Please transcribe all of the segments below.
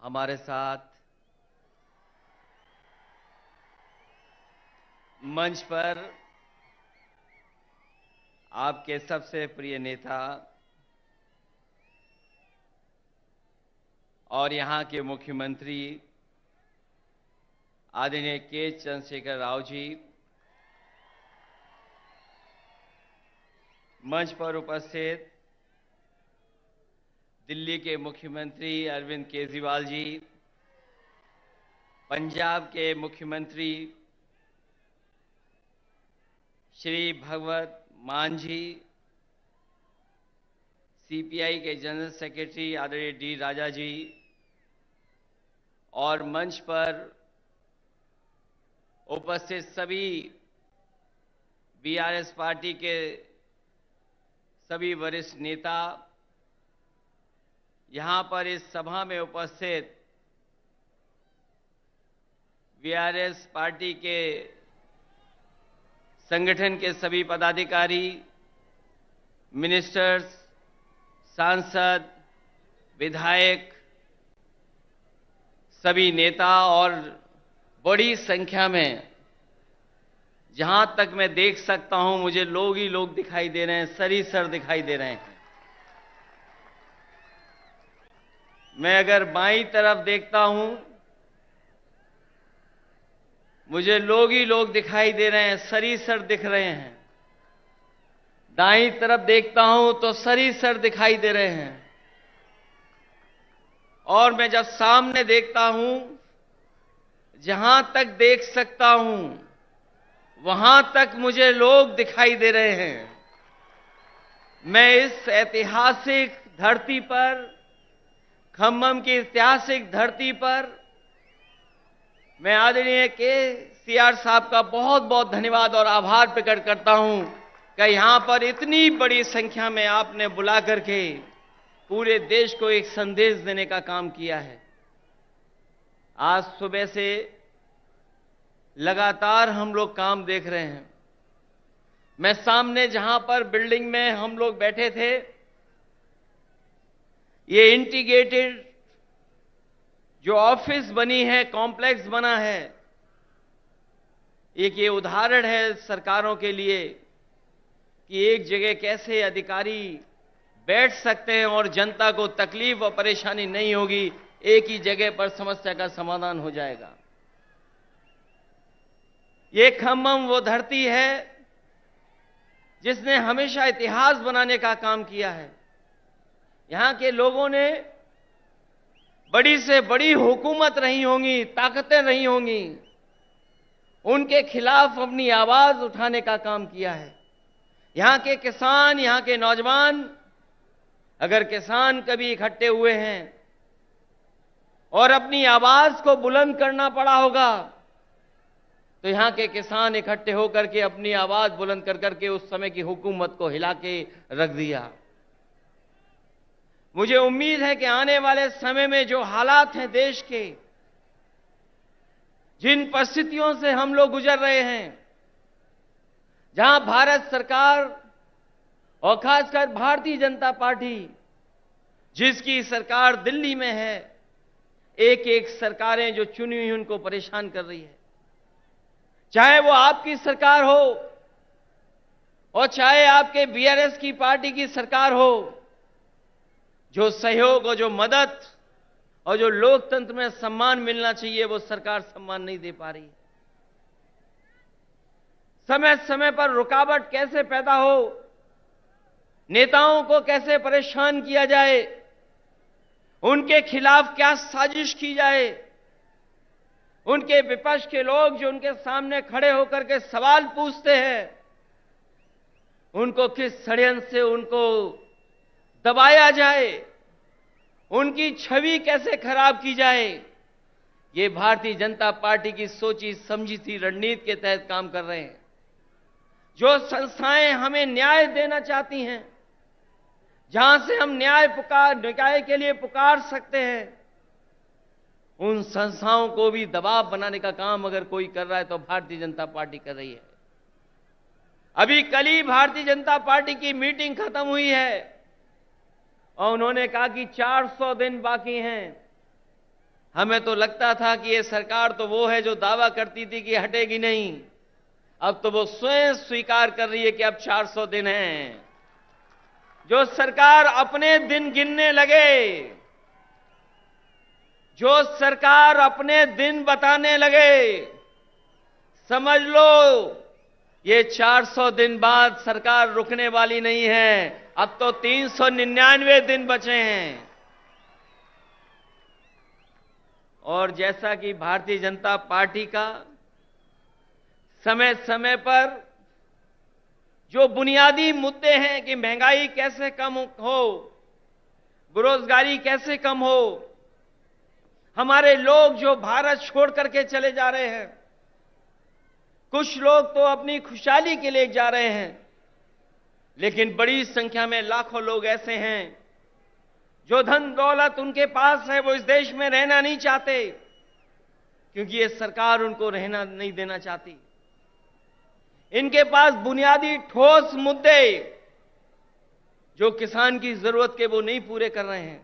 हमारे साथ मंच पर आपके सबसे प्रिय नेता और यहाँ के मुख्यमंत्री आदरणीय के चंद्रशेखर राव जी, मंच पर उपस्थित दिल्ली के मुख्यमंत्री अरविंद केजरीवाल जी, पंजाब के मुख्यमंत्री श्री भगवत मान जी, सीपीआई के जनरल सेक्रेटरी आदरणीय डी राजा जी और मंच पर उपस्थित सभी बीआरएस पार्टी के सभी वरिष्ठ नेता, यहां पर इस सभा में उपस्थित बीआरएस पार्टी के संगठन के सभी पदाधिकारी, मिनिस्टर्स, सांसद, विधायक, सभी नेता और बड़ी संख्या में, जहां तक मैं देख सकता हूं मुझे लोग ही लोग दिखाई दे रहे हैं, सर दिखाई दे रहे हैं। मैं अगर बाईं तरफ देखता हूं मुझे लोग ही लोग दिखाई दे रहे हैं, सर दिख रहे हैं। दाईं तरफ देखता हूं तो सर दिखाई दे रहे हैं। और मैं जब सामने देखता हूं, जहां तक देख सकता हूं वहां तक मुझे लोग दिखाई दे रहे हैं। मैं इस ऐतिहासिक धरती पर, खम्मम की ऐतिहासिक धरती पर, मैं आदरणीय केसीआर साहब का बहुत बहुत धन्यवाद और आभार प्रकट करता हूं कि यहां पर इतनी बड़ी संख्या में आपने बुला करके पूरे देश को एक संदेश देने का काम किया है। आज सुबह से लगातार हम लोग काम देख रहे हैं। मैं सामने जहां पर बिल्डिंग में हम लोग बैठे थे, ये इंटीग्रेटेड जो ऑफिस बनी है, कॉम्प्लेक्स बना है, एक ये उदाहरण है सरकारों के लिए कि एक जगह कैसे अधिकारी बैठ सकते हैं और जनता को तकलीफ और परेशानी नहीं होगी, एक ही जगह पर समस्या का समाधान हो जाएगा। ये खम्मम वो धरती है जिसने हमेशा इतिहास बनाने का काम किया है। यहां के लोगों ने बड़ी से बड़ी हुकूमत रही होंगी, ताकतें रही होंगी, उनके खिलाफ अपनी आवाज उठाने का काम किया है। यहां के किसान, यहां के नौजवान, अगर किसान कभी इकट्ठे हुए हैं और अपनी आवाज को बुलंद करना पड़ा होगा तो यहां के किसान इकट्ठे होकर के अपनी आवाज बुलंद कर करके उस समय की हुकूमत को हिला के रख दिया। मुझे उम्मीद है कि आने वाले समय में जो हालात हैं देश के, जिन परिस्थितियों से हम लोग गुजर रहे हैं, जहां भारत सरकार और खासकर भारतीय जनता पार्टी, जिसकी सरकार दिल्ली में है, एक एक सरकारें जो चुनी हुई उनको परेशान कर रही है। चाहे वो आपकी सरकार हो और चाहे आपके बीआरएस की पार्टी की सरकार हो, जो सहयोग और जो मदद और जो लोकतंत्र में सम्मान मिलना चाहिए वो सरकार सम्मान नहीं दे पा रही है। समय समय पर रुकावट कैसे पैदा हो, नेताओं को कैसे परेशान किया जाए, उनके खिलाफ क्या साजिश की जाए, उनके विपक्ष के लोग जो उनके सामने खड़े होकर के सवाल पूछते हैं, उनको किस षड्यंत्र से उनको दबाया जाए, उनकी छवि कैसे खराब की जाए, ये भारतीय जनता पार्टी की सोची समझी सी रणनीति के तहत काम कर रहे हैं। जो संस्थाएं हमें न्याय देना चाहती हैं, जहां से हम न्याय के लिए पुकार सकते हैं, उन संस्थाओं को भी दबाव बनाने का काम अगर कोई कर रहा है तो भारतीय जनता पार्टी कर रही है। अभी कल ही भारतीय जनता पार्टी की मीटिंग खत्म हुई है और उन्होंने कहा कि 400 दिन बाकी हैं हमें तो लगता था कि ये सरकार तो वो है जो दावा करती थी कि हटेगी नहीं, अब तो वो स्वयं स्वीकार कर रही है कि अब 400 दिन हैं। जो सरकार अपने दिन गिनने लगे, जो सरकार अपने दिन बताने लगे, समझ लो ये 400 दिन बाद सरकार रुकने वाली नहीं है। अब तो 399 दिन बचे हैं। और जैसा कि भारतीय जनता पार्टी का समय समय पर जो बुनियादी मुद्दे हैं कि महंगाई कैसे कम हो, बेरोजगारी कैसे कम हो, हमारे लोग जो भारत छोड़ करके चले जा रहे हैं, कुछ लोग तो अपनी खुशहाली के लिए जा रहे हैं, लेकिन बड़ी संख्या में लाखों लोग ऐसे हैं जो धन दौलत उनके पास है, वो इस देश में रहना नहीं चाहते, क्योंकि ये सरकार उनको रहना नहीं देना चाहती। इनके पास बुनियादी ठोस मुद्दे जो किसान की जरूरत के वो नहीं पूरे कर रहे हैं।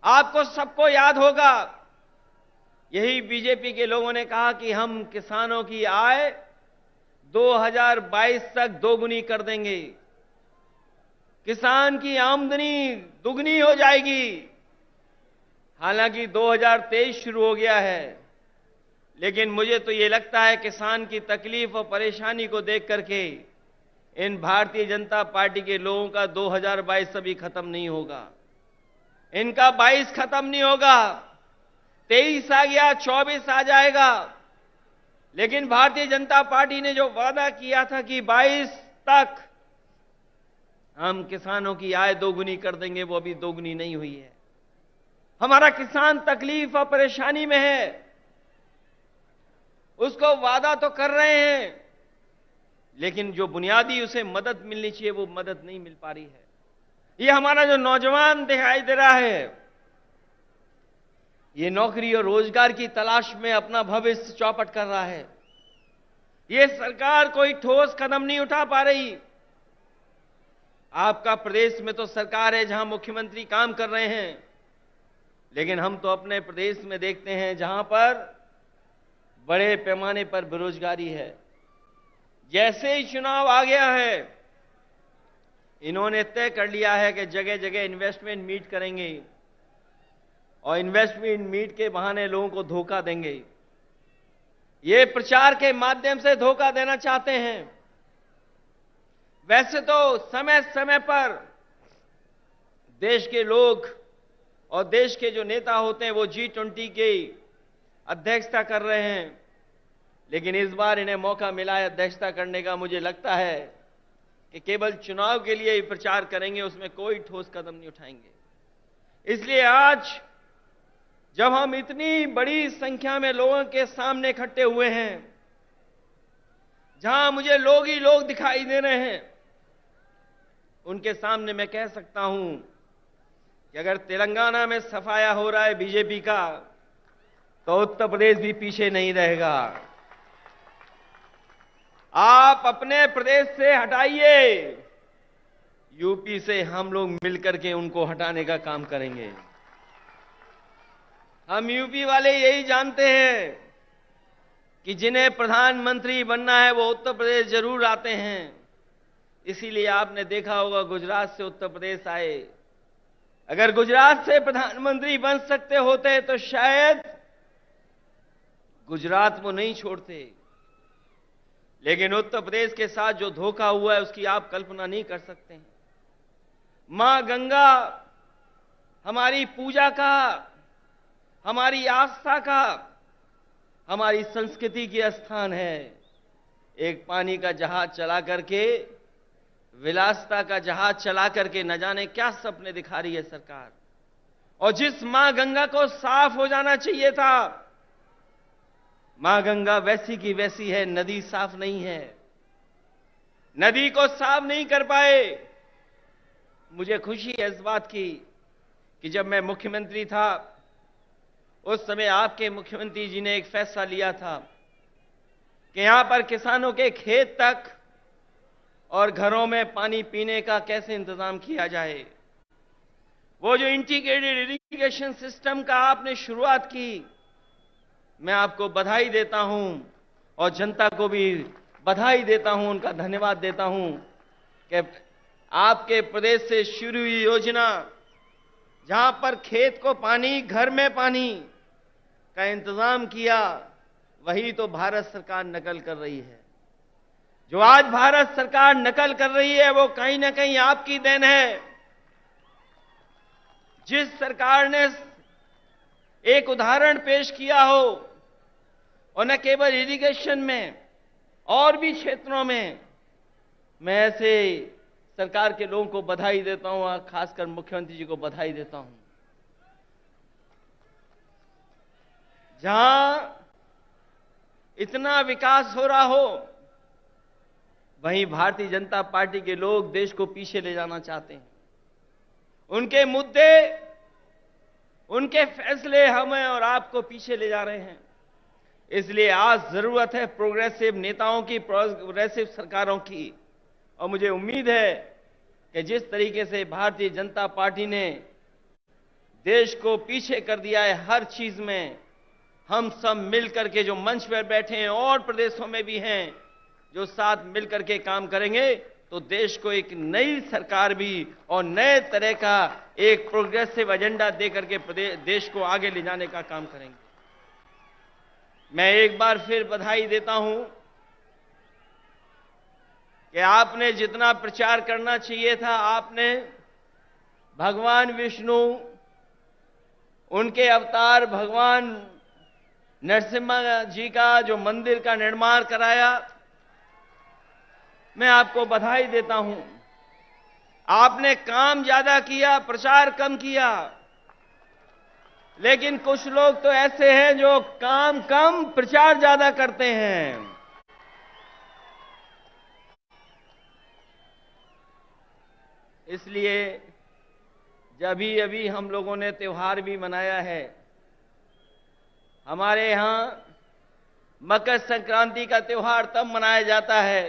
आपको सबको याद होगा, यही बीजेपी के लोगों ने कहा कि हम किसानों की आय 2022 तक दोगुनी कर देंगे, किसान की आमदनी दुगनी हो जाएगी। हालांकि 2023 शुरू हो गया है, लेकिन मुझे तो ये लगता है किसान की तकलीफ और परेशानी को देख करके इन भारतीय जनता पार्टी के लोगों का 2022 अभी खत्म नहीं होगा, इनका 22 खत्म नहीं होगा। 23 आ गया, 24 आ जाएगा, लेकिन भारतीय जनता पार्टी ने जो वादा किया था कि 22 तक हम किसानों की आय दोगुनी कर देंगे, वो अभी दोगुनी नहीं हुई है। हमारा किसान तकलीफ और परेशानी में है, उसको वादा तो कर रहे हैं, लेकिन जो बुनियादी उसे मदद मिलनी चाहिए वो मदद नहीं मिल पा रही है। ये हमारा जो नौजवान दिखाई दे रहा है, ये नौकरी और रोजगार की तलाश में अपना भविष्य चौपट कर रहा है। ये सरकार कोई ठोस कदम नहीं उठा पा रही। आपका प्रदेश में तो सरकार है जहां मुख्यमंत्री काम कर रहे हैं, लेकिन हम तो अपने प्रदेश में देखते हैं जहां पर बड़े पैमाने पर बेरोजगारी है। जैसे ही चुनाव आ गया है, इन्होंने तय कर लिया है कि जगह जगह इन्वेस्टमेंट मीट करेंगे और इन्वेस्टमेंट मीट के बहाने लोगों को धोखा देंगे। ये प्रचार के माध्यम से धोखा देना चाहते हैं। वैसे तो समय समय पर देश के लोग और देश के जो नेता होते हैं वो G20 की अध्यक्षता कर रहे हैं, लेकिन इस बार इन्हें मौका मिला है अध्यक्षता करने का। मुझे लगता है कि केवल चुनाव के लिए ही प्रचार करेंगे, उसमें कोई ठोस कदम नहीं उठाएंगे। इसलिए आज जब हम इतनी बड़ी संख्या में लोगों के सामने इकट्ठे हुए हैं, जहां मुझे लोग ही लोग दिखाई दे रहे हैं, उनके सामने मैं कह सकता हूं कि अगर तेलंगाना में सफाया हो रहा है बीजेपी का, तो उत्तर प्रदेश भी पीछे नहीं रहेगा। आप अपने प्रदेश से हटाइए, यूपी से हम लोग मिलकर के उनको हटाने का काम करेंगे। हम यूपी वाले यही जानते हैं कि जिन्हें प्रधानमंत्री बनना है वो उत्तर प्रदेश जरूर आते हैं। इसीलिए आपने देखा होगा गुजरात से उत्तर प्रदेश आए। अगर गुजरात से प्रधानमंत्री बन सकते होते तो शायद गुजरात वो नहीं छोड़ते, लेकिन उत्तर प्रदेश के साथ जो धोखा हुआ है उसकी आप कल्पना नहीं कर सकते हैं। मां गंगा हमारी पूजा का, हमारी आस्था का, हमारी संस्कृति की स्थान है। एक पानी का जहाज चला करके, विलासिता का जहाज चला करके न जाने क्या सपने दिखा रही है सरकार। और जिस मां गंगा को साफ हो जाना चाहिए था, मां गंगा वैसी की वैसी है, नदी साफ नहीं है, नदी को साफ नहीं कर पाए। मुझे खुशी है इस बात की कि जब मैं मुख्यमंत्री था उस समय आपके मुख्यमंत्री जी ने एक फैसला लिया था कि यहां पर किसानों के खेत तक और घरों में पानी पीने का कैसे इंतजाम किया जाए। वो जो इंटीग्रेटेड इरिगेशन सिस्टम का आपने शुरुआत की, मैं आपको बधाई देता हूं और जनता को भी बधाई देता हूं, उनका धन्यवाद देता हूं कि आपके प्रदेश से शुरू हुई योजना, जहां पर खेत को पानी, घर में पानी का इंतजाम किया, वही तो भारत सरकार नकल कर रही है। जो आज भारत सरकार नकल कर रही है वो कहीं ना कहीं आपकी देन है। जिस सरकार ने एक उदाहरण पेश किया हो, और न केवल इरिगेशन में और भी क्षेत्रों में, मैं ऐसे सरकार के लोगों को बधाई देता हूं और खासकर मुख्यमंत्री जी को बधाई देता हूं। जहां इतना विकास हो रहा हो, वहीं भारतीय जनता पार्टी के लोग देश को पीछे ले जाना चाहते हैं। उनके मुद्दे, उनके फैसले हमें और आपको पीछे ले जा रहे हैं। इसलिए आज जरूरत है प्रोग्रेसिव नेताओं की, प्रोग्रेसिव सरकारों की। और मुझे उम्मीद है कि जिस तरीके से भारतीय जनता पार्टी ने देश को पीछे कर दिया है हर चीज में, हम सब मिलकर के जो मंच पर बैठे हैं और प्रदेशों में भी हैं, जो साथ मिलकर के काम करेंगे तो देश को एक नई सरकार भी और नए तरह का एक प्रोग्रेसिव एजेंडा देकर के देश को आगे ले जाने का काम करेंगे। मैं एक बार फिर बधाई देता हूं कि आपने जितना प्रचार करना चाहिए था, आपने भगवान विष्णु, उनके अवतार भगवान नरसिम्हा जी का जो मंदिर का निर्माण कराया, मैं आपको बधाई देता हूं। आपने काम ज्यादा किया, प्रचार कम किया, लेकिन कुछ लोग तो ऐसे हैं जो काम कम प्रचार ज्यादा करते हैं। इसलिए जब अभी हम लोगों ने त्योहार भी मनाया है, हमारे यहां मकर संक्रांति का त्योहार तब मनाया जाता है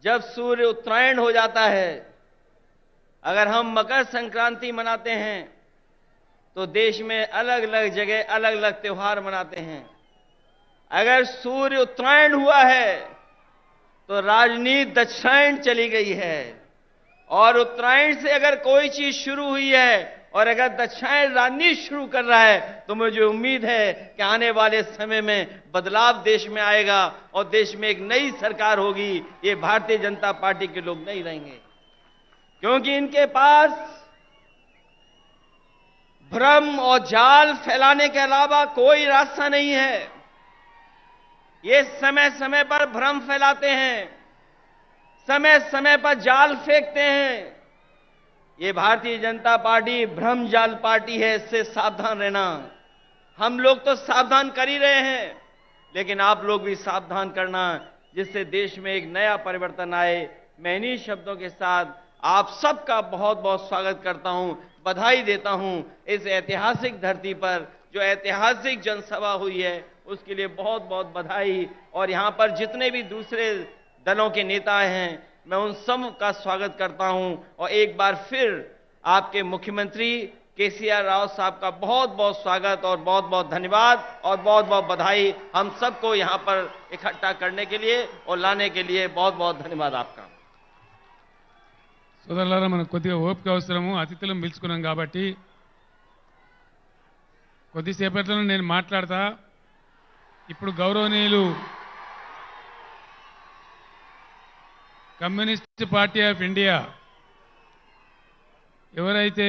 जब सूर्य उत्तरायण हो जाता है। अगर हम मकर संक्रांति मनाते हैं तो देश में अलग अलग जगह अलग अलग त्योहार मनाते हैं। अगर सूर्य उत्तरायण हुआ है तो राजनीति दक्षिणायन चली गई है, और उत्तरायण से अगर कोई चीज शुरू हुई है और अगर दक्षिणायन राजनीति शुरू कर रहा है तो मुझे उम्मीद है कि आने वाले समय में बदलाव देश में आएगा और देश में एक नई सरकार होगी। ये भारतीय जनता पार्टी के लोग नहीं रहेंगे, क्योंकि इनके पास भ्रम और जाल फैलाने के अलावा कोई रास्ता नहीं है। ये समय समय पर भ्रम फैलाते हैं, समय समय पर जाल फेंकते हैं। ये भारतीय जनता पार्टी भ्रम जाल पार्टी है, इससे सावधान रहना। हम लोग तो सावधान कर ही रहे हैं, लेकिन आप लोग भी सावधान करना, जिससे देश में एक नया परिवर्तन आए। मैं इन्हीं शब्दों के साथ आप सबका बहुत बहुत स्वागत करता हूं, बधाई देता हूं। इस ऐतिहासिक धरती पर जो ऐतिहासिक जनसभा हुई है उसके लिए बहुत बहुत बधाई। और यहां पर जितने भी दूसरे दलों के नेता हैं, मैं उन सब का स्वागत करता हूं। और एक बार फिर आपके मुख्यमंत्री केसीआर राव साहब का बहुत बहुत स्वागत और बहुत बहुत धन्यवाद और बहुत बहुत बधाई हम सबको यहां पर इकट्ठा करने के लिए और लाने के लिए बहुत बहुत धन्यवाद आपका। సోదరులారా, మనకు కొద్దిగా ఓపిక అవసరము. అతిథులను పిలుచుకున్నాం కాబట్టి కొద్దిసేపట్లో నేను మాట్లాడతా. ఇప్పుడు గౌరవనీయులు కమ్యూనిస్ట్ పార్టీ ఆఫ్ ఇండియా ఎవరైతే